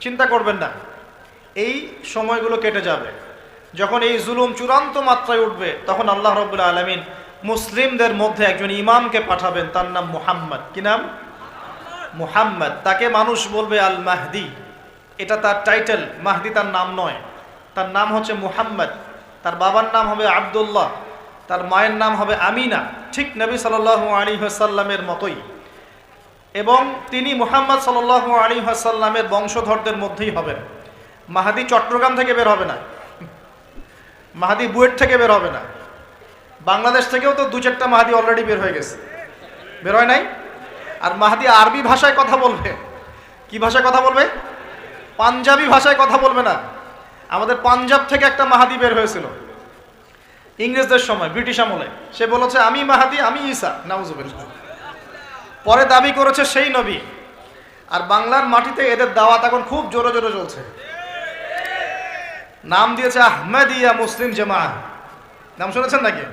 চিন্তা করবেন না, এই সময়গুলো কেটে যাবে। যখন এই জুলুম চূড়ান্ত মাত্রায় উঠবে, তখন আল্লাহ রাব্বুল আলামিন মুসলিমদের মধ্যে একজন ইমামকে পাঠাবেন, তার নাম মুহাম্মদ। কি নাম? মুহাম্মদ। তাকে মানুষ বলবে আল মাহদি, এটা তার টাইটেল। মাহদি তার নাম নয়, তার নাম হচ্ছে মুহাম্মদ। তার বাবার নাম হবে আব্দুল্লাহ, তার মায়ের নাম হবে আমিনা, ঠিক নবী সাল্লাল্লাহু আলাইহি ওয়াসাল্লামের মতোই। এবং তিনি মুহাম্মদ সাল্লাল্লাহু আলাইহি ওয়াসাল্লামের বংশধরদের মধ্যেই হবেন। মাহাদি চট্টগ্রাম থেকে বের হবে না, মাহাদি বুয়েট থেকে বের হবে না। বাংলাদেশ থেকেও তো 2-4টা মাহাদি অলরেডি বের হয়ে গেছে, বের হয় নাই? আর মাহাদি আরবি ভাষায় কথা বলবে। কি ভাষায় কথা বলবে? পাঞ্জাবি ভাষায় কথা বলবে না। আমাদের পাঞ্জাব থেকে একটা মাহাদি বের হয়েছিল ইংরেজদের সময়, ব্রিটিশ আমলে। সে বলেছে আমি মাহাদি, আমি ঈসা, নাউজুবিল্লাহ। পরে দাবি করেছে সেই নবী। আর বাংলার মাটিতে এদের দাওয়াত এখন খুব জোরে জোরে চলছে। নাম দিয়েছে আহমদিয়া মুসলিম জামাআহ, নাম শুনেছেন নাকি?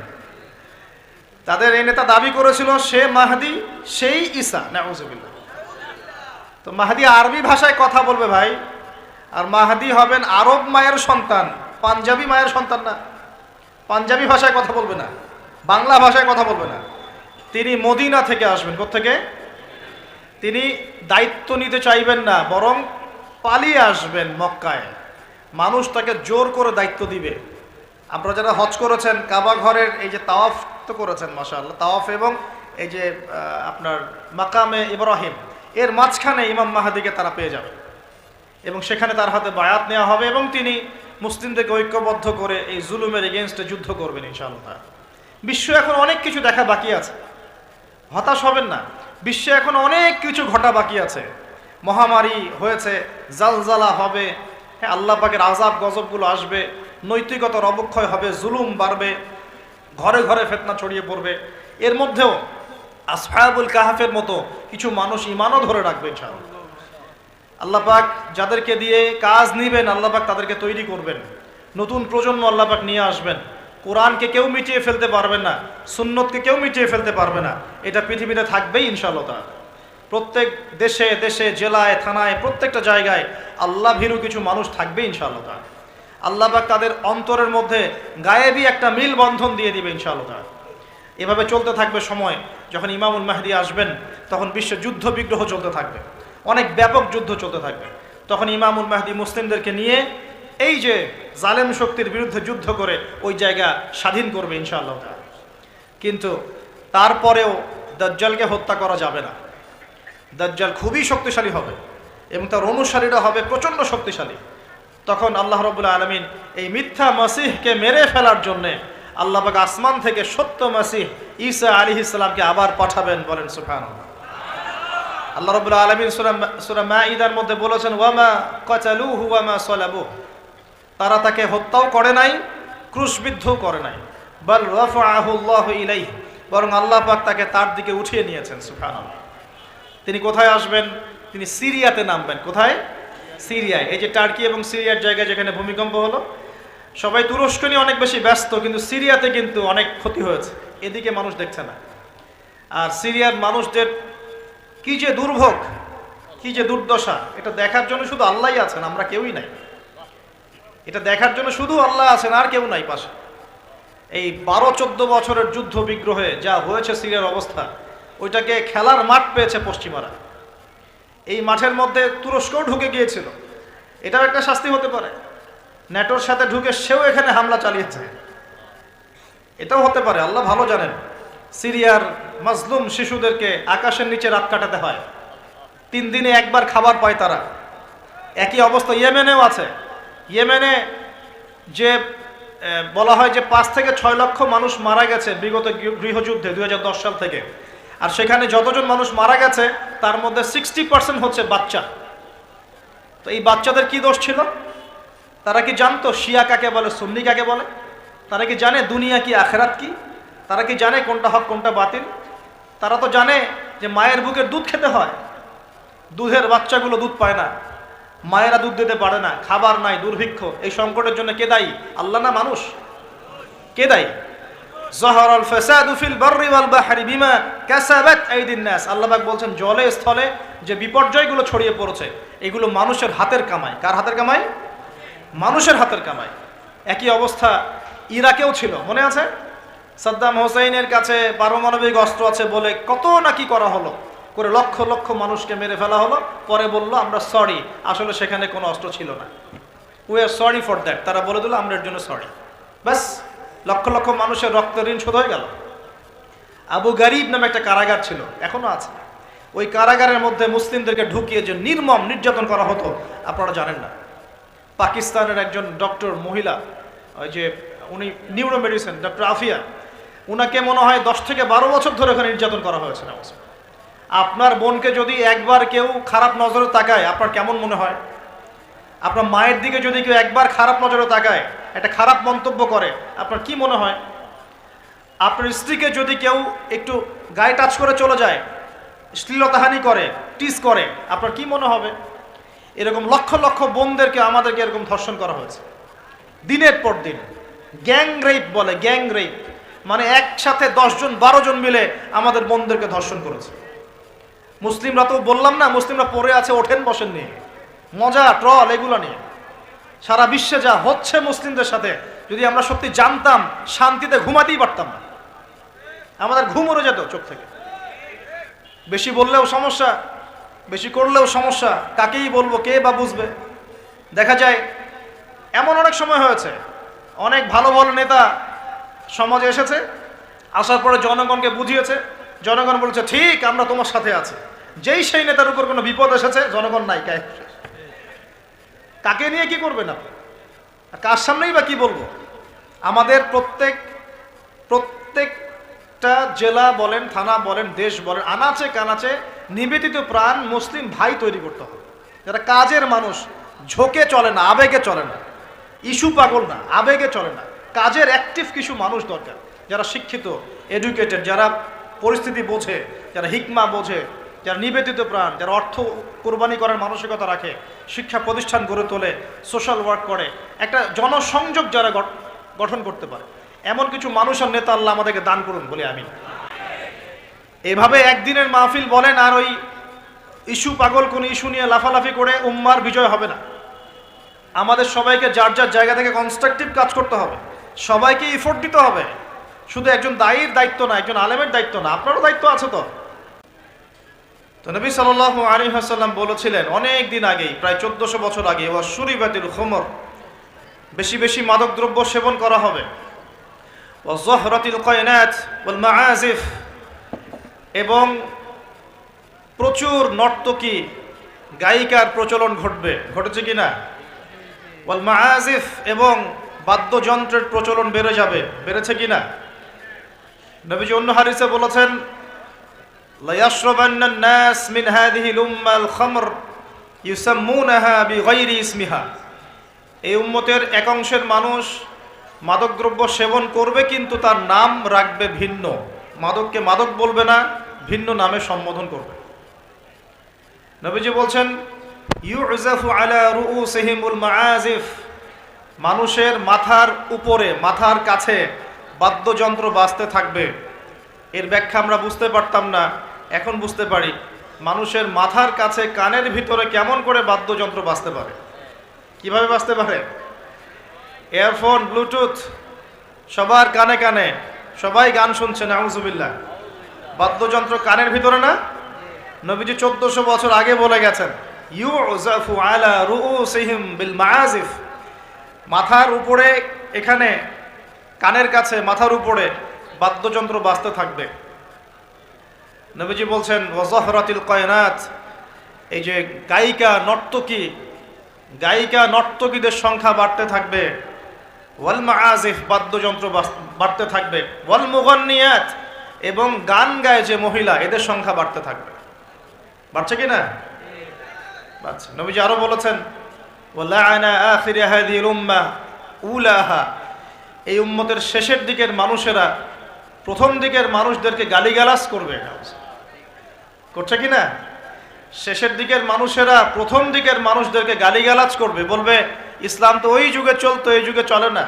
তাদের এই নেতা দাবি করেছিল সে মাহদি, সেই ঈসা, নাউজুবিল্লাহ। তো মাহদি আরবি ভাষায় কথা বলবে ভাই, আর মাহদি হবেন আরব মায়ের সন্তান, পাঞ্জাবি মায়ের সন্তান না। পাঞ্জাবি ভাষায় কথা বলবে না, বাংলা ভাষায় কথা বলবে না। তিনি মদিনা থেকে আসবেন। কোত্থেকে? তিনি দায়িত্ব নিতে চাইবেন না, বরং পালিয়ে আসবেন মক্কায়। মানুষ তাকে জোর করে দায়িত্ব দিবে। আপনারা যারা হজ করেছেন, কাবা ঘরের এই যে তাওয়াফ তো করেছেন মাশাআল্লাহ, তাওয়াফ এবং এই যে আপনার মাকামে ইব্রাহিম, এর মাঝখানে ইমাম মাহাদিকে তারা পেয়ে যাবে এবং সেখানে তার হাতে বায়াত নেওয়া হবে এবং তিনি মুসলিমদেরকে ঐক্যবদ্ধ করে এই জুলুমের এগেনস্টে যুদ্ধ করবেন ইনশাআল্লাহ। বিশ্ব এখন অনেক কিছু দেখা বাকি আছে, হতাশ হবেন না। বিশ্বে এখন অনেক কিছু ঘটা বাকি আছে। মহামারী হয়েছে, জালজালা হবে, হ্যাঁ আল্লাহ পাকের আযাব গজবগুলো আসবে, নৈতিকতার অবক্ষয় হবে, জুলুম বাড়বে, ঘরে ঘরে ফিতনা ছড়িয়ে পড়বে। এর মধ্যেও আসহাবুল কাহাফের মতো কিছু মানুষ ঈমানও ধরে রাখবে ইনশাআল্লাহ। আল্লাহ পাক যাদেরকে দিয়ে কাজ নিবেন, আল্লাহ পাক তাদেরকে তৈরি করবেন। নতুন প্রজন্ম আল্লাহ পাক নিয়ে আসবেন। কোরআনকে কেউ মিটিয়ে ফেলতে পারবে না, সুন্নতকে কেউ মিটিয়ে ফেলতে পারবে না। এটা পৃথিবীতে থাকবেই ইনশাআল্লাহ। প্রত্যেক দেশে দেশে, জেলায়, থানায়, প্রত্যেকটা জায়গায় আল্লাহ ভীরু কিছু মানুষ থাকবে ইনশাআল্লাহ। আল্লাহ পাক তাদের অন্তরের মধ্যে গায়েবী একটা মিল বন্ধন দিয়ে দিবে ইনশাআল্লাহ। এভাবে চলতে থাকবে সময়। যখন ইমামুল মাহদি আসবেন, তখন বিশ্বে যুদ্ধ বিগ্রহ চলতে থাকবে, অনেক ব্যাপক যুদ্ধ চলতে থাকবে। তখন ইমামুল মাহদি মুসলিমদেরকে নিয়ে এই যে জালেম শক্তির বিরুদ্ধে যুদ্ধ করে ওই জায়গা স্বাধীন করবে ইনশাআল্লাহ। কিন্তু তারপরেও দাজ্জালকে হত্যা করা যাবে না। দাজ্জাল খুবই শক্তিশালী হবে এবং তার অনুসারীরা হবে প্রচণ্ড শক্তিশালী। তখন আল্লাহ রাব্বুল আলামিন এই মিথ্যা মাসিহকে মেরে ফেলার জন্যে আল্লাহ পাক আসমান থেকে সত্য মাসিহ ঈসা আলাইহিস সালামকে আবার পাঠাবেন। বলেন সুবহানাল্লাহ। আল্লাহ রাব্বুল আলামিন সূরা মাঈদার মধ্যে বলেছেন, ওয়ামা কাতালুহু ওয়ামা সালাবুহু, তারা তাকে হত্যাও করে নাই, ক্রুশবিদ্ধও করে নাই। বাল রাফাআহু আল্লাহু ইলাইহি, বরং আল্লাহ পাক তাকে তার দিকে উঠিয়ে নিয়েছেন। সুবহানাল্লাহ। তিনি কোথায় আসবেন? তিনি সিরিয়াতে নামবেন। কোথায়? সিরিয়ায়। এই যে টার্কি এবং সিরিয়ার জায়গায় যেখানে ভূমিকম্প হলো, সবাই তুরস্ক নিয়ে অনেক বেশি ব্যস্ত, কিন্তু সিরিয়াতে কিন্তু অনেক ক্ষতি হয়েছে, এদিকে মানুষ দেখছে না। আর সিরিয়ার মানুষদের কি যে দুর্ভোগ, কি যে দুর্দশা, এটা দেখার জন্য শুধু আল্লাহই আছেন, আমরা কেউই নাই। এটা দেখার জন্য শুধু আল্লাহ আছেন, আর কেউ নাই পাশে। এই 12-14 বছরের যুদ্ধ বিগ্রহে যা হয়েছে সিরিয়ার অবস্থা, ওইটাকে খেলার মাঠ পেয়েছে পশ্চিমারা। এই মাঠের মধ্যে তুরস্কও ঢুকে গিয়েছিল, এটাও একটা শাস্তি হতে পারে। ন্যাটোর সাথে ঢুকে সেও এখানে হামলা চালিয়েছে, এটাও হতে পারে, আল্লাহ ভালো জানেন। সিরিয়ার মাজলুম শিশুদেরকে আকাশের নিচে রাত কাটাতে হয়, 3 দিনে একবার খাবার পায় তারা। একই অবস্থা ইয়েমেনেও আছে। ইয়েমেনে যে বলা হয় যে 5 থেকে 6 লক্ষ মানুষ মারা গেছে বিগত গৃহযুদ্ধে 2010 সাল থেকে। আর সেখানে যতজন মানুষ মারা গেছে তার মধ্যে 60% হচ্ছে বাচ্চা। তো এই বাচ্চাদের কি দোষ ছিল? তারা কি জানতো শিয়া কাকে বলে, সুন্নি কাকে বলে? তারা কি জানে দুনিয়া কি, আখেরাত কি? তারা কি জানে কোনটা হক কোনটা বাতিল? তারা তো জানে যে মায়ের বুকের দুধ খেতে হয়, দুধের বাচ্চাগুলো দুধ পায় না, মায়েরা দুধ দিতে পারে না, খাবার নাই, দুর্ভিক্ষ। এই সংকটের জন্য কে দায়ী? আল্লাহ না মানুষ? কে দায়ী? যাহারাল ফাসাদু ফিল বাররি ওয়াল বাহরি বিমা কাসাবাত আইদিন নাস। আল্লাহ পাক বলছেন জলে স্থলে যে বিপর্যয়গুলো ছড়িয়ে পড়েছে এগুলো মানুষের হাতের কামাই। কার হাতের কামাই? মানুষের হাতের কামাই। একই অবস্থা ইরাকেও ছিল, মনে আছে? সাদ্দাম হোসেনের কাছে পারমাণবিক অস্ত্র আছে বলে কত নাকি করা হলো, করে লক্ষ লক্ষ মানুষকে মেরে ফেলা হলো। পরে বলল আমরা সরি, আসলে সেখানে কোনো অস্ত্র ছিল না, we are sorry for that. তারা বলে দিল আমরা এর জন্য সরি, ব্যাস লক্ষ লক্ষ মানুষের রক্ত ঋণ শোধ হয়ে গেল। আবু গারিব নামে একটা কারাগার ছিল, এখনো আছে। ওই কারাগারের মধ্যে মুসলিমদেরকে ঢুকিয়ে যে নির্মম নির্যাতন করা হতো আপনারা জানেন না। পাকিস্তানের একজন ডক্টর মহিলা, ওই যে উনি নিউরো মেডিসিন ডক্টর আফিয়া, উনাকে মনে হয় 10 থেকে 12 বছর ধরে ওখানে নির্যাতন করা হয়েছে। আপনার বোনকে যদি একবার কেউ খারাপ নজরে তাকায় আপনার কেমন মনে হয়? আপনার মায়ের দিকে যদি কেউ একবার খারাপ নজরে তাকায়, একটা খারাপ মন্তব্য করে, আপনার কি মনে হয়? আপনার স্ত্রীকে যদি কেউ একটু গায়ে টাচ করে চলে যায়, শ্লীলতাহানি করে, টিস করে, আপনার কি মনে হবে? এরকম লক্ষ লক্ষ বোনদেরকে আমাদেরকে এরকম ধর্ষণ করা হয়েছে দিনের পর দিন। গ্যাং রেপ বলে, গ্যাং রেপ মানে একসাথে 10 জন 12 জন মিলে আমাদের বোনদেরকে ধর্ষণ করেছে। মুসলিমরা তো বললাম না, মুসলিমরা পড়ে আছে ওঠেন বসেন নিয়ে, মজা ট্রল এগুলো নিয়ে। সারা বিশ্বে যা হচ্ছে মুসলিমদের সাথে, যদি আমরা সত্যি জানতাম শান্তিতে ঘুমাতেই পারতাম না, আমাদের ঘুম উড়ে যেত চোখ থেকে। বেশি বললেও সমস্যা, বেশি করলেও সমস্যা, কাকেই বলবো, কে বা বুঝবে? দেখা যায় এমন অনেক সময় হয়েছে, অনেক ভালো ভালো নেতা সমাজে এসেছে, আসার পরে জনগণকে বুঝিয়েছে, জনগণ বলছে ঠিক আমরা তোমার সাথে আছি। যেই সেই নেতার উপর কোনো বিপদ এসেছে, জনগণ নাই, কাকে নিয়ে কি করবেন আপনি? কার সামনেই বা কি বলবো? আমাদের প্রত্যেকটা জেলা বলেন, থানা বলেন, দেশ বলেন, আনাচে কানাচে নিবেদিত প্রাণ মুসলিম ভাই তৈরি করতে হবে, যারা কাজের মানুষ, ঝোঁকে চলে না, আবেগে চলে না, ইস্যু পাগল না, আবেগে চলে না, কাজের অ্যাক্টিভ কিছু মানুষ দরকার, যারা শিক্ষিত, এডুকেটেড, যারা পরিস্থিতি বোঝে, যারা হিকমা বোঝে, যারা নিবেদিত প্রাণ, যারা অর্থ কোরবানি করার মানসিকতা রাখে, শিক্ষা প্রতিষ্ঠান গড়ে তোলে, সোশ্যাল ওয়ার্ক করে, একটা জনসংযোগ যারা গঠন করতে পারে, এমন কিছু মানুষ আর নেতা আল্লাহ আমাদেরকে দান করুন বলে আমি। এভাবে একদিনের মাহফিল বলেন আর ওই ইস্যু পাগল কোন ইস্যু নিয়ে লাফালাফি করে উম্মার বিজয় হবে না। আমাদের সবাইকে যার যার জায়গা থেকে কনস্ট্রাকটিভ কাজ করতে হবে, সবাইকে এফোর্ট দিতে হবে। শুধু একজন দায়ীর দায়িত্ব না, একজন আলেমের দায়িত্ব না, আপনারও দায়িত্ব আছে। তো নবী সাল্লাল্লাহু আলাইহি ওয়াসাল্লাম বলেছিলেন অনেক দিন আগেই, প্রায় 1400 বছর আগে, ওয়াশুরিবাতিল খুমর, বেশি বেশি মাদকদ্রব্য সেবন করা হবে, ওয়াযহরাতিল কায়নাত ওয়াল মাআজিফ, এবং প্রচুর নর্তকী গায়িকার প্রচলন ঘটবে। ঘটেছে কিনা? ওয়াল মাআজিফ, এবং বাদ্যযন্ত্রের প্রচলন বেড়ে যাবে। বেড়েছে কিনা? নবীজি অন্য হাদিসে বলেছেন লা ইয়াশরাবান্না নাস মিন হাযিহিল উম্মাল খামর ইউসাম্মুনাহা বিগাইরি ইসমিহা। এই উম্মতের এক অংশের মানুষ মাদকদ্রব্য সেবন করবে, কিন্তু তার নাম রাখবে ভিন্ন। মাদককে মাদক বলবে না, ভিন্ন নামে সম্বোধন করবে। নবীজি বলছেন ইউজাফু আলা রুউসিহিমুল মাআজিফ, মানুষের মাথার উপরে, মাথার কাছে বাদ্যযন্ত্র বাজতে থাকবে। এর ব্যাখ্যা আমরা বুঝতে পারতাম না, এখন বুঝতে পারি। মানুষের মাথার কাছে, কানের ভিতরে কেমন করে বাদ্যযন্ত্র বাজতে পারে? কিভাবে বাজতে পারে? ইয়ারফোন, ব্লুটুথ, সবার কানে কানে, সবাই গান শুনছে, নাউজুবিল্লাহ। বাদ্যযন্ত্র কানের ভিতরে না? নবীজি 1400 বছর আগে বলে গেছেন ইউজাফু আলা রুউসিহিম বিল মাআজিফ, মাথার উপরে, এখানে কানের কাছে, মাথার উপরে বাদ্যযন্ত্র বাজতে থাকবে। নবীজি বলছেন ওয়াযহরাতিল কায়নাত, এই যে গায়িকা নর্তকীদের সংখ্যা বাড়তে থাকবে। ওয়াল মাআজিফ, বাদ্যযন্ত্র বাড়তে থাকবে। ওয়াল মুগান্নিয়াত, এবং গান গায় যে মহিলা, এদের সংখ্যা বাড়তে থাকবে। বাড়ছে কি না? বাড়ছে। নবীজি আরো বলেছেন ওয়ালাআনা আখির হাযিহিল উম্মাহ উলাহা, এই উম্মতের শেষের দিকের মানুষেরা প্রথম দিকের মানুষদেরকে গালিগালাজ করবে। করছে কি না? শেষের দিকের মানুষেরা প্রথম দিকের মানুষদেরকে গালিগালাজ করবে, বলবে ইসলাম তো ওই যুগে চলতো, এই যুগে চলে না।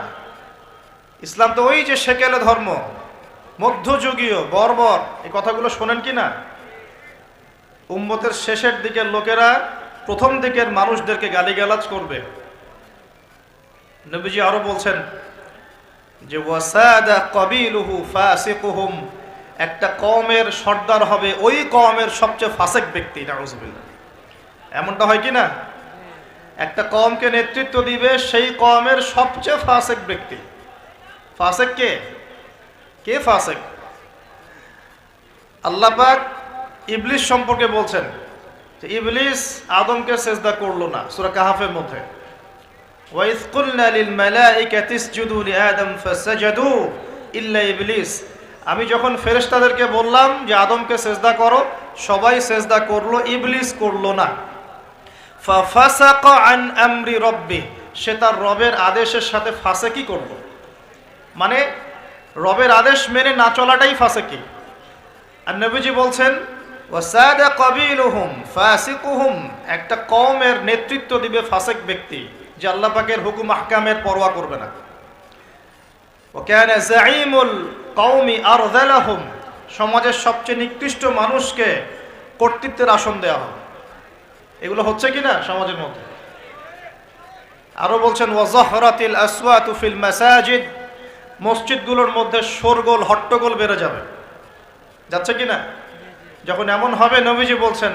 ইসলাম তো ওই যে সেকেলে ধর্ম, মধ্যযুগীয়, বর্বর। এই কথাগুলো শোনেন কি না? উম্মতের শেষের দিকের লোকেরা প্রথম দিকের মানুষদেরকে গালিগালাজ করবে। নবীজি আরো বলছেন যে ওয়াসাদা কবিলুহু ফাসিকুহুম, একটা কওমের সর্দার হবে ওই কওমের সবচেয়ে ফাসিক ব্যক্তি। নাউজুবিল্লাহ। এমনটা হয় কি না? একটা কওমকে নেতৃত্ব দিবে সেই কওমের সবচেয়ে ফাসিক ব্যক্তি। ফাসিক কে? কে ফাসিক? আল্লাহ পাক ইবলিস সম্পর্কে বলছেন যে ইবলিস আদমকে সিজদা করলো না, সূরা কাহাফের মধ্যে। ওয়াইজ কুলনা লিল মালাইকাতি ইসজুদু লিআদম ফাসাজাদু ইল্লা ইবলিস, আমি যখন ফেরেশতাদেরকে বললাম যে আদমকে সিজদা করো, সবাই সিজদা করলো, ইবলিস করলো না। ফাফাসাকা আন আমরি রাব্বি, সে তার রবের আদেশের সাথে ফাসিকি করলো, মানে রবের আদেশ মেনে না চলাটাই ফাসিকি। আর নবীজি বলছেন ওয়াসাদা কবিলুহুম ফাসিকুহুম, একটা কওমের নেতৃত্ব দিবে ফাসিক ব্যক্তি যে আল্লাহ পাকের হুকুম আহকামের পরোয়া করবে না। ওয়া কানা যাঈমুল কওমি আরযালাহুম, সমাজের সবচেয়ে নিকৃষ্ট মানুষকে কর্তৃত্বের আসন দেওয়া হবে। এগুলো হচ্ছে কিনা সমাজের মধ্যে? আরো বলছেন ওয়াজাহরাতিল আসওয়াতু ফিল মাসাজিদ, মসজিদগুলোর মধ্যে শোরগোল হট্টগোল বেড়ে যাবে। যাচ্ছে কিনা? যখন এমন হবে নবীজি বলছেন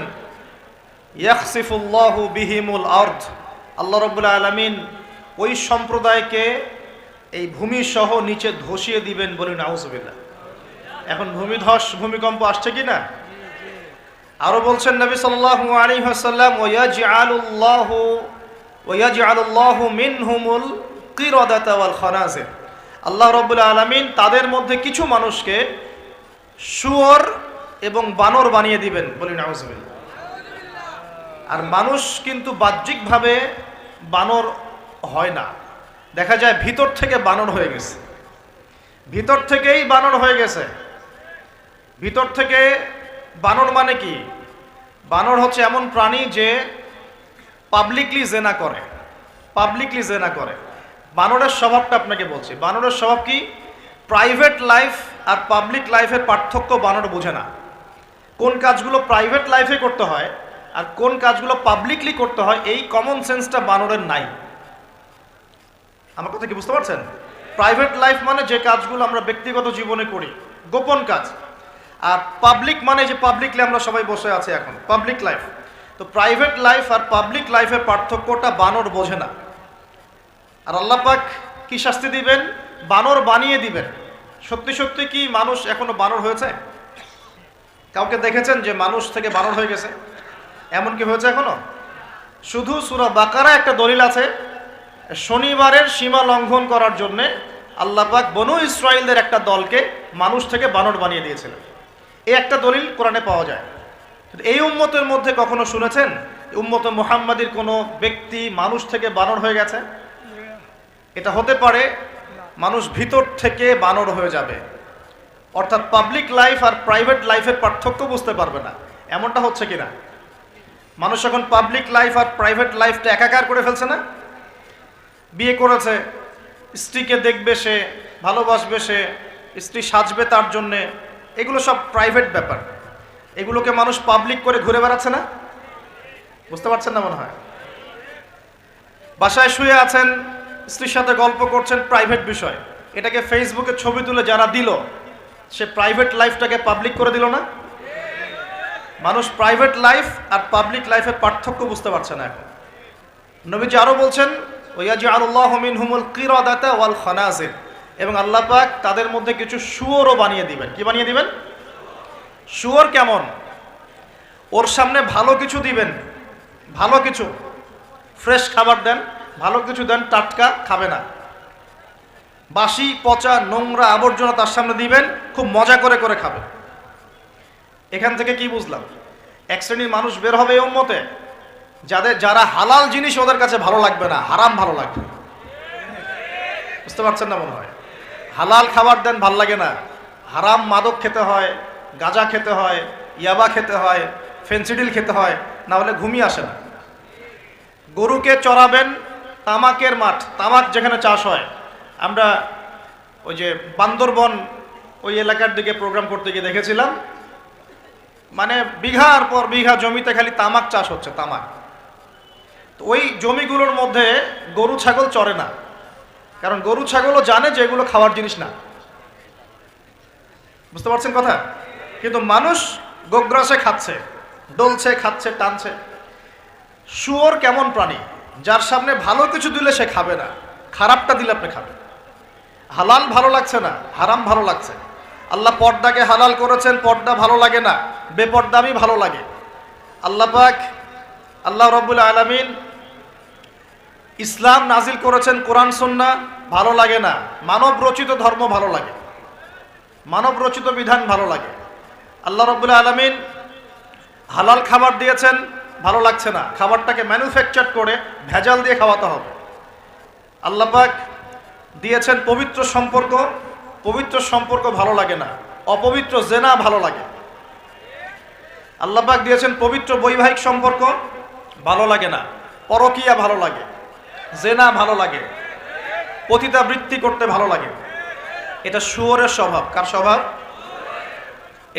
ইয়াখসিফুল্লাহু বিহিমুল আরদ, আল্লাহ রাব্বুল আলামিন ওই সম্প্রদায়কে এই ভূমি সহ নিচে ধসিয়ে দিবেন। বলি নাউজুবিল্লাহ। এখন ভূমিকম্প আসছে কিনা? আরো বলছেন নবী সাল্লাল্লাহু আলাইহি ওয়াসাল্লাম ওয়ায়াজআলুল্লাহু মিনহুমুল কিরাদাতা ওয়াল খানাজির, আল্লাহ রাব্বুল আলামিন তাদের মধ্যে কিছু মানুষকে শুয়োর এবং বানর বানিয়ে দিবেন। বলি নাউজুবিল্লাহ। আর মানুষ কিন্তু বাহ্যিকভাবে বানর হয় না, দেখা যায় ভিতর থেকে বানর হয়ে গেছে। ভিতর থেকেই বানর হয়ে গেছে। ভিতর থেকে বানর মানে কি? বানর হচ্ছে এমন প্রাণী যে পাবলিকলি জেনা করে, পাবলিকলি জেনা করে। বানরের স্বভাবটা আপনাকে বলছি। বানরের স্বভাব কি? প্রাইভেট লাইফ আর পাবলিক লাইফের পার্থক্য বানর বোঝে না। কোন কাজগুলো প্রাইভেট লাইফে করতে হয় আর কোন কাজগুলো পাবলিকলি করতে হয়, এই কমন সেন্সটা বানরের নাই। আমার কথা কি বুঝতে পারছেন? প্রাইভেট লাইফ মানে যে কাজগুলো আমরা ব্যক্তিগত জীবনে করি, গোপন কাজ। আর পাবলিক মানে যে পাবলিকলি আমরা সবাই বসে আছি এখন, পাবলিক লাইফ। তো প্রাইভেট লাইফ আর পাবলিক লাইফের পার্থক্যটা বানর বোঝে না। আর আল্লাহ পাক কি শাস্তি দিবেন? বানর বানিয়ে দিবেন। সত্যি সত্যি কি মানুষ এখনো বানর হয়েছে? কাউকে দেখেছেন যে মানুষ থেকে বানর হয়ে গেছে? এমন কি হয়েছে এখনো? শুধু সূরা বাকারা একটা দলিল আছে, শনিবারের সীমা লঙ্ঘন করার জন্য আল্লাহ পাক বনু ইসরাইলদের একটা দলকে মানুষ থেকে বানর বানিয়ে দিয়েছিলেন। এই একটা দলিল কোরআনে পাওয়া যায়। এই উম্মতের মধ্যে কখনো শুনেছেন উম্মতে মুহাম্মাদির কোনো ব্যক্তি মানুষ থেকে বানর হয়ে গেছে? এটা হতে পারে মানুষ ভিতর থেকে বানর হয়ে যাবে, অর্থাৎ পাবলিক লাইফ আর প্রাইভেট লাইফের পার্থক্য বুঝতে পারবে না। এমনটা হচ্ছে কিনা? মানুষ এখন পাবলিক লাইফ আর প্রাইভেট লাইফটা একাকার করে ফেলছে না? বিয়ে করেছে, স্ত্রীকে দেখবে সে, ভালোবাসবে সে, স্ত্রী সাজবে তার জন্যে, এগুলো সব প্রাইভেট ব্যাপার। এগুলোকে মানুষ পাবলিক করে ঘুরে বেড়াচ্ছে না? বুঝতে পারছেন না মনে হয়? বাসায় শুয়ে আছেন, স্ত্রীর সাথে গল্প করছেন, প্রাইভেট বিষয়। এটাকে ফেসবুকে ছবি তুলে যারা দিল, সে প্রাইভেট লাইফটাকে পাবলিক করে দিল না? মানুষ প্রাইভেট লাইফ আর পাবলিক লাইফের পার্থক্য বুঝতে পারছে না এখন। নবীজি আরো বলছেন ওয়ায়াজআলুল্লাহু মিনহুমুল কিরাদাতা ওয়াল খানাজির, এবং আল্লাহ পাক তাদের মধ্যে কিছু শুয়োরও বানিয়ে দিবেন। কি বানিয়ে দিবেন? শুয়োর কেমন? ওর সামনে ভালো কিছু দিবেন, ভালো কিছু, ফ্রেশ খাবার দেন, ভালো কিছু দেন, টাটকা খাবে না। বাসি পচা নোংরা আবর্জনা তার সামনে দিবেন, খুব মজা করে করে খাবে। এখান থেকে কি বুঝলাম? এক শ্রেণীর মানুষ বের হবে এই উম্মতে যারা হালাল জিনিস ওদের কাছে ভালো লাগবে না, হারাম ভালো লাগবে। বুঝতে পারছেন না মনে হয়? হালাল খাবার দেন, ভাল লাগে না। হারাম মাদক খেতে হয়, গাঁজা খেতে হয়, ইয়াবা খেতে হয়, ফেন্সিডিল খেতে হয়, না হলে ঘুমিয়ে আসে না। গরুকে চড়াবেন তামাকের মাঠ, তামাক যেখানে চাষ হয়। আমরা ওই যে বান্দরবন ওই এলাকার দিকে প্রোগ্রাম করতে গিয়ে দেখেছিলাম, মানে বিঘার পর বিঘা জমিতে খালি তামাক চাষ হচ্ছে, তামাক। তো ওই জমিগুলোর মধ্যে গরু ছাগল চরে না, কারণ গরু ছাগলও জানে যে এগুলো খাওয়ার জিনিস না। বুঝতে পারছেন কথা? কিন্তু মানুষ গোগ্রাসে খাচ্ছে, ডলছে, খাচ্ছে, টানছে। শুয়োর কেমন প্রাণী? যার সামনে ভালো কিছু দিলে সে খাবে না, খারাপটা দিলে আপনি খাবেন। হালাল ভালো লাগছে না, হারাম ভালো লাগছে। আল্লাহ পর্দাকে হালাল করেছেন, পর্দা ভালো লাগে না, বেপর্দামি ভালো লাগে। আল্লাহ পাক, আল্লাহ রাব্বুল আলামিন ইসলাম নাজিল করেছেন, কোরআন সুন্নাহ ভালো লাগে না, মানব রচিত ধর্ম ভালো লাগে, মানব রচিত বিধান ভালো লাগে। আল্লাহ রাব্বুল আলামিন হালাল খাবার দিয়েছেন, ভালো লাগছে না, খাবারটাকে ম্যানুফ্যাকচার করে ভেজাল দিয়ে খাওয়াতে হবে। আল্লাহ পাক দিয়েছেন পবিত্র সম্পর্ক, পবিত্র সম্পর্ক ভালো লাগে না, অপবিত্র জেনা ভালো লাগে। আল্লাহ পাক দিয়েছেন পবিত্র বৈবাহিক সম্পর্ক, ভালো লাগে না, পরকীয়া ভালো লাগে, জেনা ভালো লাগে, পতিতাবৃত্তি করতে ভালো লাগে। এটা শুয়োরের স্বভাব। কার স্বভাব?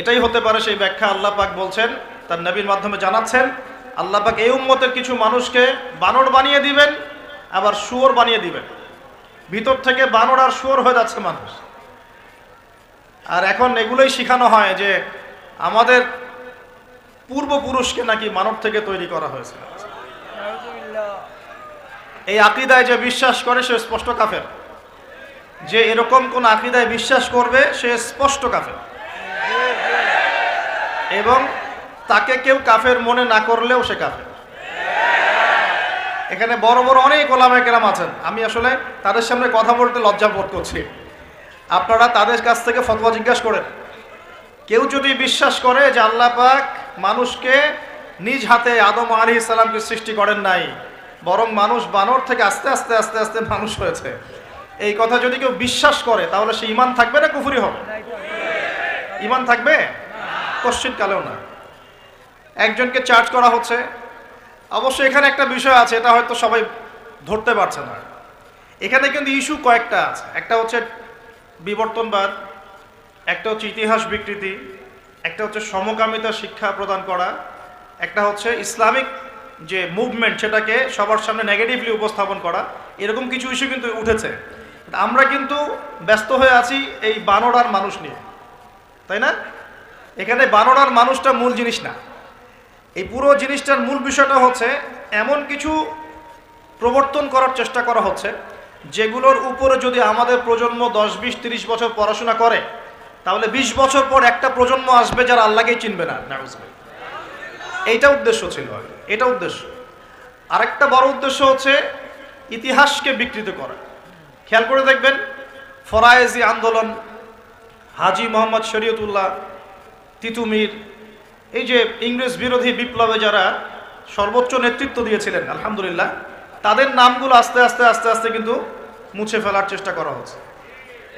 এটাই হতে পারে সেই ব্যাখ্যা আল্লাহ পাক বলছেন, তার নবীর মাধ্যমে জানাচ্ছেন, আল্লাহ পাক এই উম্মতের কিছু মানুষকে বানর বানিয়ে দিবেন, আবার শুয়োর বানিয়ে দিবেন। ভিতর থেকে বানর আর শুয়োর হয়ে যাচ্ছে মানুষ। আর এখন এগুলোই শেখানো হয় যে আমাদের পূর্বপুরুষকে নাকি মানব থেকে তৈরি করা হয়েছে। এই আকীদায় যে বিশ্বাস করে সে স্পষ্ট কাফের। যে এরকম কোন আকীদায় বিশ্বাস করবে সে স্পষ্ট কাফের, এবং তাকে কেউ কাফের মনে না করলেও সে কাফের। এখানে বড় বড় অনেক ওলামায়ে কেরাম আছেন, আমি আসলে তাদের সামনে কথা বলতে লজ্জা বোধ করছি। আপনারা তাদের কাছ থেকে ফতোয়া জিজ্ঞাসা করেন। কেউ যদি বিশ্বাস করে যে আল্লাহ পাক মানুষকে নিজ হাতে আদম আলাইহিস সালামকে সৃষ্টি করেন নাই, বরং মানুষ বানর থেকে আস্তে আস্তে আস্তে আস্তে মানুষ হয়েছে, এই কথা যদি কেউ বিশ্বাস করে, তাহলে সে ঈমান থাকবে না কুফরি হবে? ঈমান থাকবে? কোশ্চিন কালেও না। একজনকে চার্জ করা হচ্ছে। অবশ্যই এখানে একটা বিষয় আছে, এটা হয়তো সবাই ধরতে পারছে না। এখানে কিন্তু ইস্যু কয়েকটা আছে। একটা হচ্ছে বিবর্তনবাদ, একটা হচ্ছে ইতিহাস বিকৃতি, একটা হচ্ছে সমকামিতা শিক্ষা প্রদান করা, একটা হচ্ছে ইসলামিক যে মুভমেন্ট সেটাকে সবার সামনে নেগেটিভলি উপস্থাপন করা। এরকম কিছু ইস্যু কিন্তু উঠেছে। আমরা কিন্তু ব্যস্ত হয়ে আছি এই বানর আর মানুষ নিয়ে, তাই না? এখানে বানর আর মানুষটা মূল জিনিস না। এই পুরো জিনিসটার মূল বিষয়টা হচ্ছে এমন কিছু প্রবর্তন করার চেষ্টা করা হচ্ছে যেগুলোর উপরে যদি আমাদের প্রজন্ম 10, 20, 30 বছর পড়াশোনা করে, তাহলে 20 বছর পর একটা প্রজন্ম আসবে যারা আল্লাহকেই চিনবে না। নাউজুবিল্লাহ। এইটা উদ্দেশ্য ছিল, এটা উদ্দেশ্য। আরেকটা বড় উদ্দেশ্য হচ্ছে ইতিহাসকে বিকৃত করা। খেয়াল করে দেখবেন, ফরায়েজি আন্দোলন, হাজী মোহাম্মদ শরীয়তুল্লাহ, তিতুমির, এই যে ইংরেজ বিরোধী বিপ্লবে যারা সর্বোচ্চ নেতৃত্ব দিয়েছিলেন, আলহামদুলিল্লাহ, তাদের নামগুলো আস্তে আস্তে আস্তে আস্তে কিন্তু মুছে ফেলার চেষ্টা করা হচ্ছে।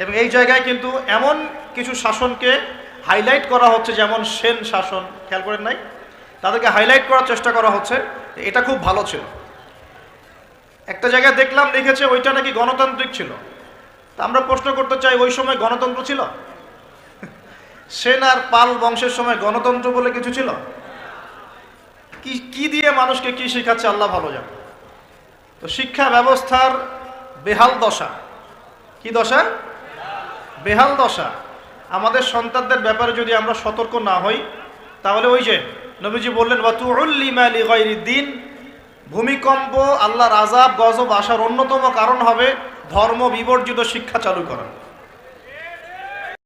এবং এই জায়গায় কিন্তু এমন কিছু শাসনকে হাইলাইট করা হচ্ছে, যেমন সেন শাসন, খেয়াল করেন নাই? তাদেরকে হাইলাইট করার চেষ্টা করা হচ্ছে, এটা খুব ভালো ছিল। একটা জায়গায় দেখলাম লিখেছে ওইটা নাকি গণতান্ত্রিক ছিল। তা আমরা প্রশ্ন করতে চাই, ওই সময় গণতন্ত্র ছিল? সেন আর পাল বংশের সময় গণতন্ত্র বলে কিছু ছিল? কি দিয়ে মানুষকে কি শেখাচ্ছে আল্লাহ ভালো জানে। তো শিক্ষা ব্যবস্থার বেহাল দশা। কি দশা? বেহাল দশা। আমাদের সন্তানদের ব্যাপারে যদি আমরা সতর্ক না হই, তাহলে ওই যে নবীজি বললেন ওয়াতুউল্লিমা লিগাইরিদ্দিন, ভূমিকম্প, আল্লাহর আযাব, গজব আসার অন্যতম কারণ হবে ধর্ম বিবর্জিত শিক্ষা চালু করা।